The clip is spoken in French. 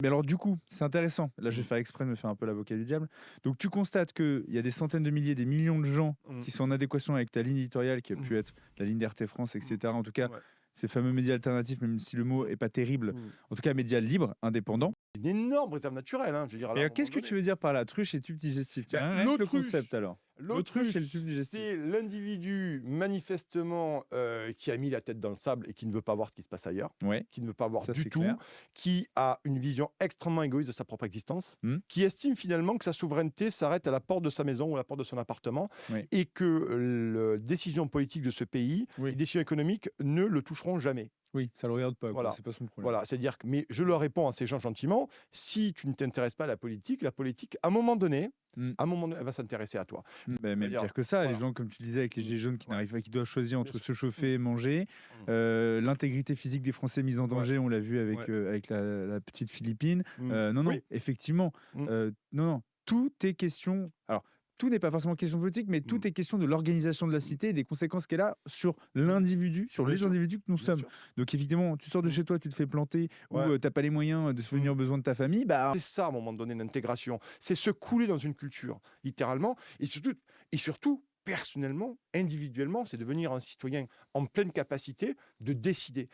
Mais alors du coup, c'est intéressant. Là, je vais Mmh. faire exprès de me faire un peu l'avocat du diable. Donc tu constates qu'il y a des centaines de milliers, des millions de gens Mmh. qui sont en adéquation avec ta ligne éditoriale, qui a Mmh. pu être la ligne d'RT France, Mmh. etc. En tout cas, Ouais. ces fameux médias alternatifs, même si le mot Mmh. est pas terrible, Mmh. en tout cas médias libres, Mmh. indépendants. Une énorme réserve naturelle, hein, je veux dire, là, Et à un moment qu'est-ce que donné. tu veux dire par la truche et tube digestif? Ben, Tiens, rien que le concept l'autruche, alors. L'autruche et le l'autruche, tube c'est digestif. l'individu manifestement, qui a mis la tête dans le sable et qui ne veut pas voir ce qui se passe ailleurs, Ouais, qui ne veut pas voir ça du c'est tout, clair. qui a une vision extrêmement égoïste de sa propre existence, Hmm, qui estime finalement que sa souveraineté s'arrête à la porte de sa maison ou à la porte de son appartement oui, et que les décisions politiques de ce pays, les oui, décisions économiques ne le toucheront jamais. oui, ça le regarde pas, quoi. Voilà. C'est pas son problème. Voilà, c'est-à-dire que mais je leur réponds à ces gens gentiment: «Si tu ne t'intéresses pas à la politique, à un moment donné, Hmm. elle va s'intéresser à toi». Bah, même C'est-à-dire pire que ça, les voilà. gens, comme tu disais, avec les Mmh. gilets jaunes qui Ouais, n'arrivent pas, qui doivent choisir bien entre sûr. se Mmh. chauffer et manger, Mmh. l'intégrité physique des Français mise en Ouais, danger, on l'a vu ouais. avec la petite Philippine. Mmh. Non, non, Oui. effectivement, Mmh. non, non, tout est question. Alors, tout n'est pas forcément question politique, mais Mmh. tout est question de l'organisation de la Mmh. cité et des conséquences qu'elle a sur Mmh. l'individu, sur Bien les sûr, individus que nous bien sommes. sûr. Donc, évidemment, tu sors de Mmh. chez toi, tu te fais planter ou Ouais. tu n'as pas les moyens de Mmh. subvenir aux besoins de ta famille, bah, C'est ça, à un moment donné, l'intégration. C'est se couler dans une culture, littéralement et surtout, personnellement, individuellement, c'est devenir un citoyen en pleine capacité de décider.